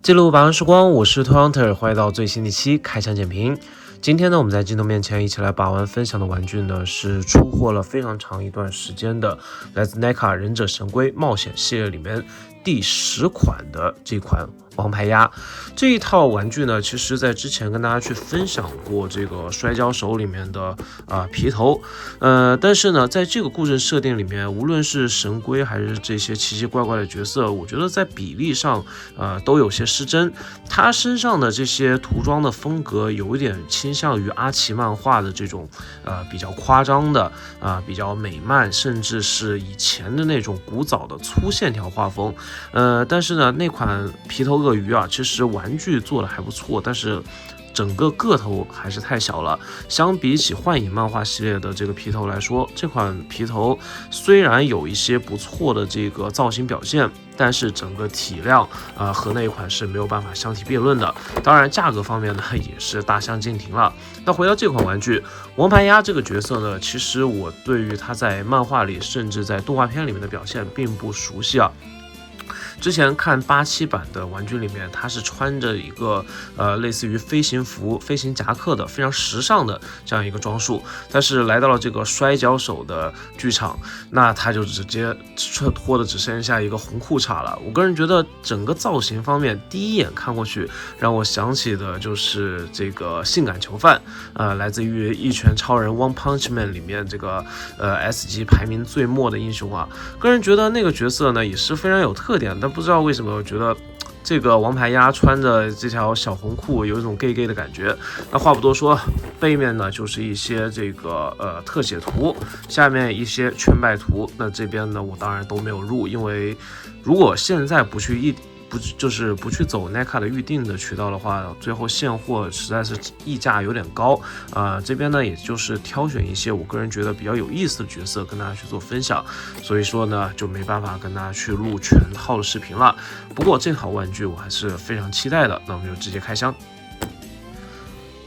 记录百万时光，我是 Hunter， 欢迎到最新的一期开箱简评。今天呢，我们在镜头面前一起来把玩分享的玩具呢，是出货了非常长一段时间的，来自 NECA 忍者神龟冒险系列里面第10款的这款王牌鸭。这一套玩具呢，其实在之前跟大家去分享过这个摔跤手里面的皮头，但是呢，在这个故事设定里面，无论是神龟还是这些奇奇怪怪的角色，我觉得在比例上都有些失真。他身上的这些涂装的风格有一点倾向于阿奇漫画的这种比较夸张的比较美漫，甚至是以前的那种古早的粗线条画风。但是呢，那款皮头鳄鱼啊，其实玩具做的还不错，但是整个个头还是太小了。相比起幻影漫画系列的这个皮头来说，这款皮头虽然有一些不错的这个造型表现，但是整个体量和那一款是没有办法相提并论的。当然价格方面呢也是大相径庭了。那回到这款玩具王牌鸭这个角色呢，其实我对于他在漫画里甚至在动画片里面的表现并不熟悉啊。之前看87版的玩具里面，他是穿着一个类似于飞行服、飞行夹克的非常时尚的这样一个装束，但是来到了这个摔跤手的剧场，那他就直接脱的只剩下一个红裤衩了。我个人觉得整个造型方面，第一眼看过去让我想起的就是这个性感囚犯，来自于《一拳超人 One Punch Man》里面这个S 级排名最末的英雄啊。个人觉得那个角色呢也是非常有特点，但不知道为什么我觉得这个王牌鸭穿着这条小红裤有一种 gay 的感觉。那话不多说，背面呢就是一些这个特写图，下面一些劝败图。那这边呢我当然都没有入，因为如果现在不去走 NECA 的预定的渠道的话，最后现货实在是溢价有点高这边呢也就是挑选一些我个人觉得比较有意思的角色跟大家去做分享，所以说呢就没办法跟大家去录全套的视频了。不过这套玩具我还是非常期待的，那我们就直接开箱。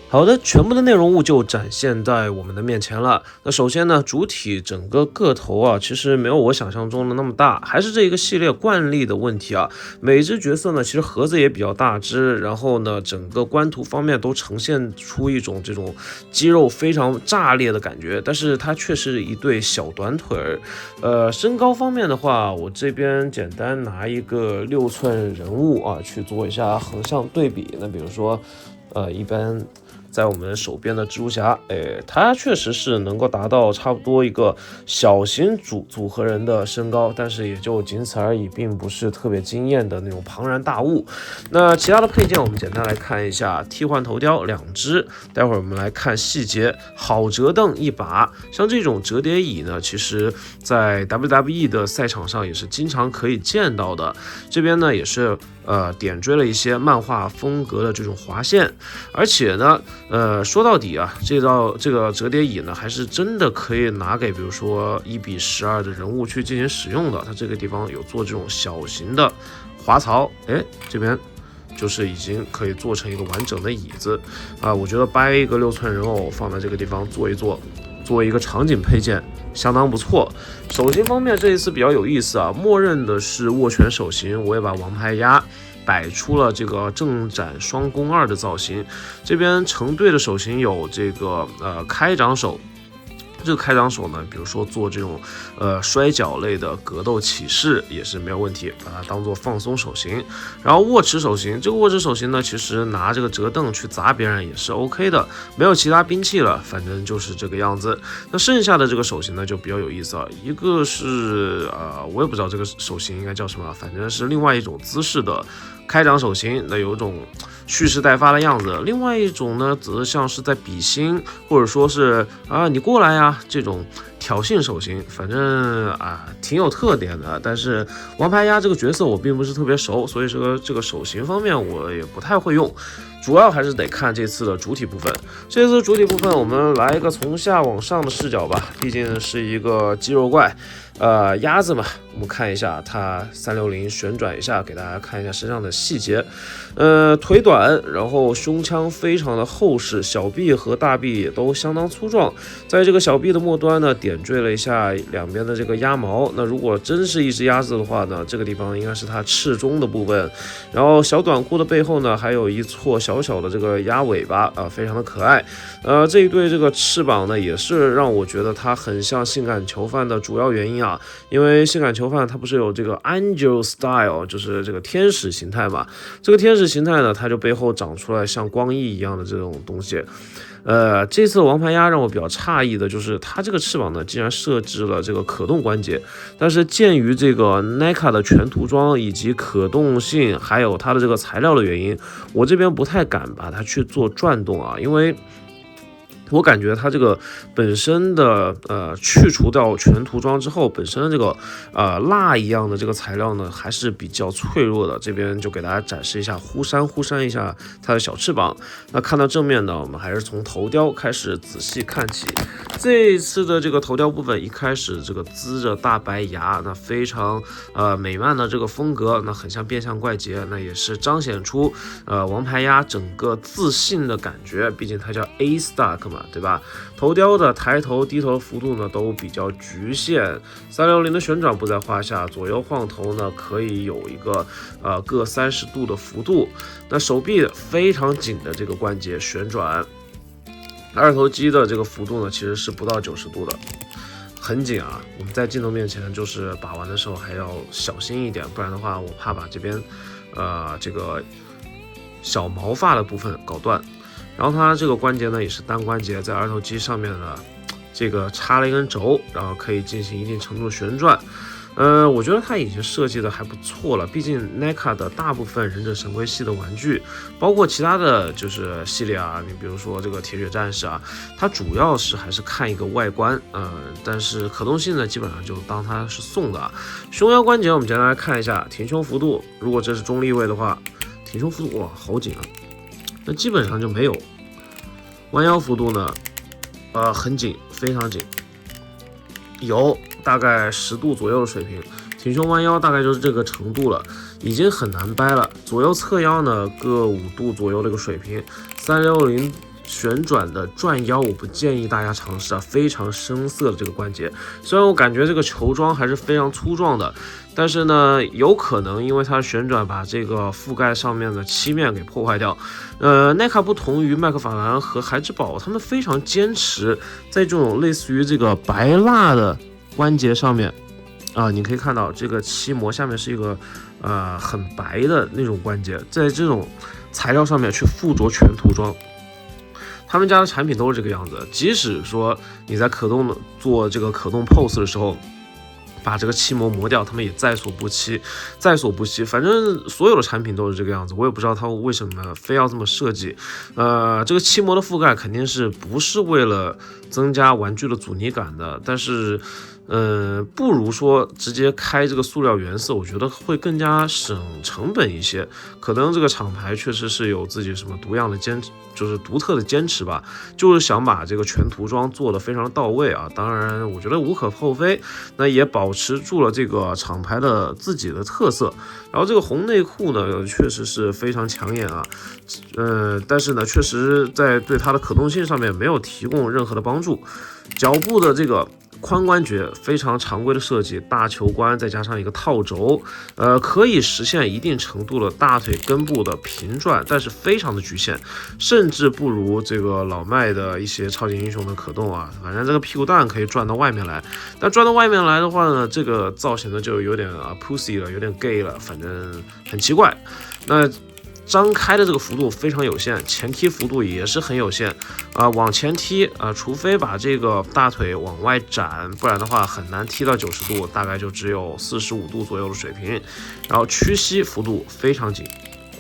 好的，全部的内容物就展现在我们的面前了。那首先呢，主体整个个头啊，其实没有我想象中的那么大，还是这一个系列惯例的问题啊。每只角色呢，其实盒子也比较大只，然后呢，整个官图方面都呈现出一种这种肌肉非常炸裂的感觉，但是它却是一对小短腿儿。身高方面的话，我这边简单拿一个6寸人物啊去做一下横向对比。那比如说，一般在我们手边的蜘蛛侠，它确实是能够达到差不多一个小型组合人的身高，但是也就仅此而已，并不是特别惊艳的那种庞然大物。那其他的配件我们简单来看一下，替换头雕2只，待会儿我们来看细节，好折凳1把。像这种折叠椅呢，其实在 WWE 的赛场上也是经常可以见到的。这边呢也是点缀了一些漫画风格的这种划线，而且呢说到底啊，这个折叠椅呢，还是真的可以拿给比如说1:12的人物去进行使用的。它这个地方有做这种小型的滑槽，这边就是已经可以做成一个完整的椅子我觉得掰一个6寸人偶放在这个地方做一做，作为一个场景配件相当不错。手型方面这一次比较有意思啊，默认的是握拳手型，我也把王牌鸭摆出了这个正斩双弓2的造型。这边成对的手型有这个开掌手。这个开掌手呢，比如说做这种摔跤类的格斗起势也是没有问题，把它当做放松手型。然后握持手型，这个握持手型呢，其实拿这个折凳去砸别人也是 OK 的，没有其他兵器了，反正就是这个样子。那剩下的这个手型呢就比较有意思了，一个是我也不知道这个手型应该叫什么，反正是另外一种姿势的开掌手型，那有一种蓄势待发的样子。另外一种呢，则像是在比心，或者说是你过来呀这种挑衅手型，反正挺有特点的。但是王牌鸭这个角色我并不是特别熟，所以说这个手型方面我也不太会用，主要还是得看这次的主体部分。这次主体部分我们来一个从下往上的视角吧，毕竟是一个肌肉怪。鸭子嘛，我们看一下它360旋转一下，给大家看一下身上的细节。腿短，然后胸腔非常的厚实，小臂和大臂也都相当粗壮。在这个小臂的末端呢，点缀了一下两边的这个鸭毛。那如果真是一只鸭子的话呢，这个地方应该是它翅中的部分。然后小短裤的背后呢，还有一撮小小的这个鸭尾巴啊，非常的可爱。这一对这个翅膀呢，也是让我觉得它很像性感囚犯的主要原因啊。因为性感囚犯它不是有这个 angel style， 就是这个天使形态嘛。这个天使形态呢，它就背后长出来像光翼一样的这种东西。这次王牌鸭让我比较诧异的就是它这个翅膀呢，竟然设置了这个可动关节。但是鉴于这个 NECA 的全涂装以及可动性，还有它的这个材料的原因，我这边不太敢把它去做转动啊，因为我感觉它这个本身的去除掉全涂装之后，本身的这个蜡一样的这个材料呢，还是比较脆弱的。这边就给大家展示一下，忽闪一下它的小翅膀。那看到正面呢，我们还是从头雕开始仔细看起。这一次的这个头雕部分，一开始这个呲着大白牙，那非常美漫的这个风格，那很像变相怪杰，那也是彰显出王牌鸭整个自信的感觉。毕竟它叫 A Stock 嘛。对吧？头雕的抬头、低头的幅度呢都比较局限，360的旋转不在话下，左右晃头呢可以有一个各30度的幅度。那手臂非常紧的这个关节旋转，二头肌的这个幅度呢其实是不到90度的，很紧啊。我们在镜头面前就是把玩的时候还要小心一点，不然的话我怕把这边这个小毛发的部分搞断。然后它这个关节呢也是单关节，在二头肌上面呢这个插了一根轴，然后可以进行一定程度的旋转。我觉得它已经设计的还不错了，毕竟 NECA 的大部分忍者神龟系的玩具，包括其他的就是系列啊，你比如说这个铁血战士啊，它主要是还是看一个外观，但是可动性呢基本上就当它是送的啊。胸腰关节我们简单来看一下，挺胸幅度，如果这是中立位的话，挺胸幅度哇好紧啊。那基本上就没有。弯腰幅度呢，很紧，非常紧，有大概10度左右的水平。挺胸弯腰大概就是这个程度了，已经很难掰了。左右侧腰呢各5度左右的一个水平。360旋转的转腰，我不建议大家尝试啊，非常生涩的这个关节。虽然我感觉这个球装还是非常粗壮的，但是呢，有可能因为它的旋转把这个覆盖上面的漆面给破坏掉。NECA 不同于麦克法兰和孩之宝，他们非常坚持在这种类似于这个白蜡的关节上面啊，你可以看到这个漆膜下面是一个很白的那种关节，在这种材料上面去附着全涂装。他们家的产品都是这个样子，即使说你在做这个可动 pose 的时候，把这个漆膜磨掉，他们也在所不惜。反正所有的产品都是这个样子，我也不知道他为什么非要这么设计。这个漆膜的覆盖肯定是不是为了增加玩具的阻尼感的，但是不如说直接开这个塑料原色，我觉得会更加省成本一些。可能这个厂牌确实是有自己什么就是独特的坚持吧，就是想把这个全涂装做得非常到位啊。当然，我觉得无可厚非，那也保持住了这个厂牌的自己的特色。然后这个红内裤呢，确实是非常抢眼啊，但是呢，确实在对它的可动性上面没有提供任何的帮助。脚部的这个髋关节非常常规的设计，大球关再加上一个套轴，可以实现一定程度的大腿根部的平转，但是非常的局限，甚至不如这个老麦的一些超级英雄的可动啊。反正这个屁股蛋可以转到外面来，但转到外面来的话呢，这个造型呢就有点pussy 了，有点 gay 了，反正很奇怪。那张开的这个幅度非常有限，前踢幅度也是很有限往前踢除非把这个大腿往外展，不然的话很难踢到90度，大概就只有45度左右的水平。然后屈膝幅度非常紧，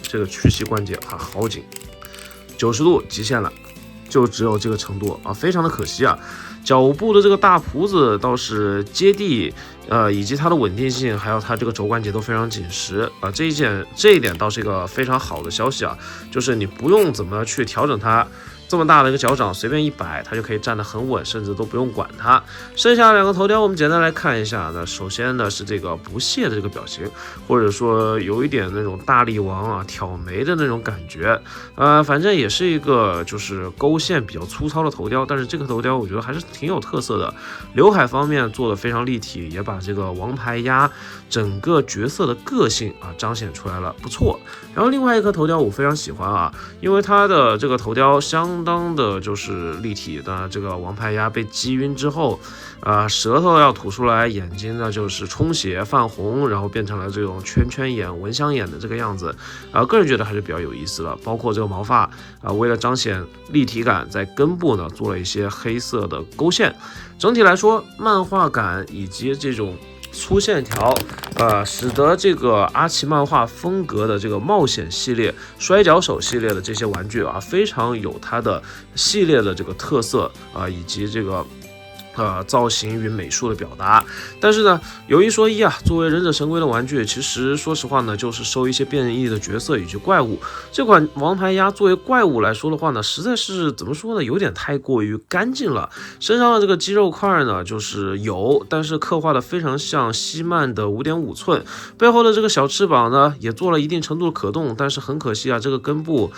这个屈膝关节好紧，90度极限了，就只有这个程度非常的可惜啊。脚部的这个大蹼子倒是接地，以及它的稳定性，还有它这个肘关节都非常紧实这一点倒是一个非常好的消息啊，就是你不用怎么去调整它，这么大的一个脚掌随便一摆，它就可以站得很稳，甚至都不用管它。剩下2个头雕我们简单来看一下。那首先呢是这个不屑的这个表情，或者说有一点那种大力王啊挑眉的那种感觉。反正也是一个就是勾线比较粗糙的头雕，但是这个头雕我觉得还是挺有特色的。刘海方面做的非常立体，也把这个王牌鸭整个角色的个性啊彰显出来了，不错。然后另外一颗头雕我非常喜欢啊，因为它的这个头雕相当的就是立体的。这个王牌鸭被击晕之后，舌头要吐出来，眼睛呢就是充血泛红，然后变成了这种圈圈眼、蚊香眼的这个样子。个人觉得还是比较有意思的。包括这个毛发为了彰显立体感，在根部呢做了一些黑色的勾线。整体来说，漫画感以及这种粗线条，使得这个阿奇漫画风格的这个冒险系列、摔跤手系列的这些玩具啊，非常有它的系列的这个特色以及这个造型与美术的表达。但是呢，有一说一啊，作为忍者神龟的玩具，其实说实话呢，就是收一些变异的角色以及怪物。这款王牌鸭作为怪物来说的话呢，实在是怎么说呢，有点太过于干净了。身上的这个肌肉块呢，就是有，但是刻画的非常像希曼的5.5寸。背后的这个小翅膀呢，也做了一定程度的可动，但是很可惜啊，这个根部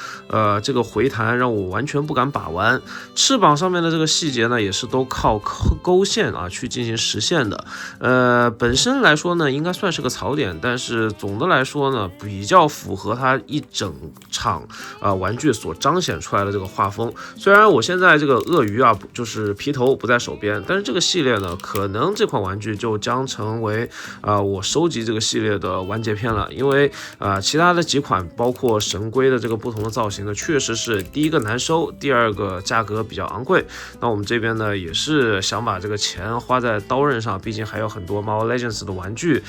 这个回弹让我完全不敢把玩。翅膀上面的这个细节呢，也是都靠勾线啊去进行实现的。本身来说呢，应该算是个槽点，但是总的来说呢，比较符合它一整场玩具所彰显出来的这个画风。虽然我现在这个鳄鱼啊，就是皮头不在手边，但是这个系列呢，可能这款玩具就将成为我收集这个系列的完结篇了。因为其他的几款，包括神龟的这个不同的造型呢，确实是第一个难收，第二个价格比较昂贵。那我们这边呢，也是想把这个钱花在刀刃上，毕竟还有很多 Marvel Legends 的玩具，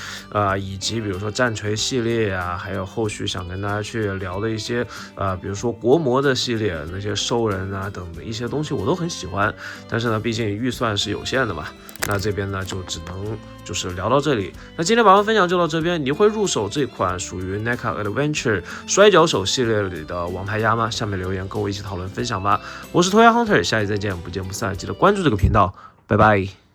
以及比如说战锤系列啊，还有后续想跟大家去聊的一些比如说国魔的系列，那些兽人啊等的一些东西我都很喜欢，但是呢，毕竟预算是有限的嘛，那这边呢就只能就是聊到这里。那今天把玩分享就到这边，你会入手这款属于 NECA Adventure 摔跤手系列里的王牌鸭吗？下面留言跟我一起讨论分享吧。我是头鸭 Hunter， 下期再见，不见不散，记得关注这个频道，拜拜。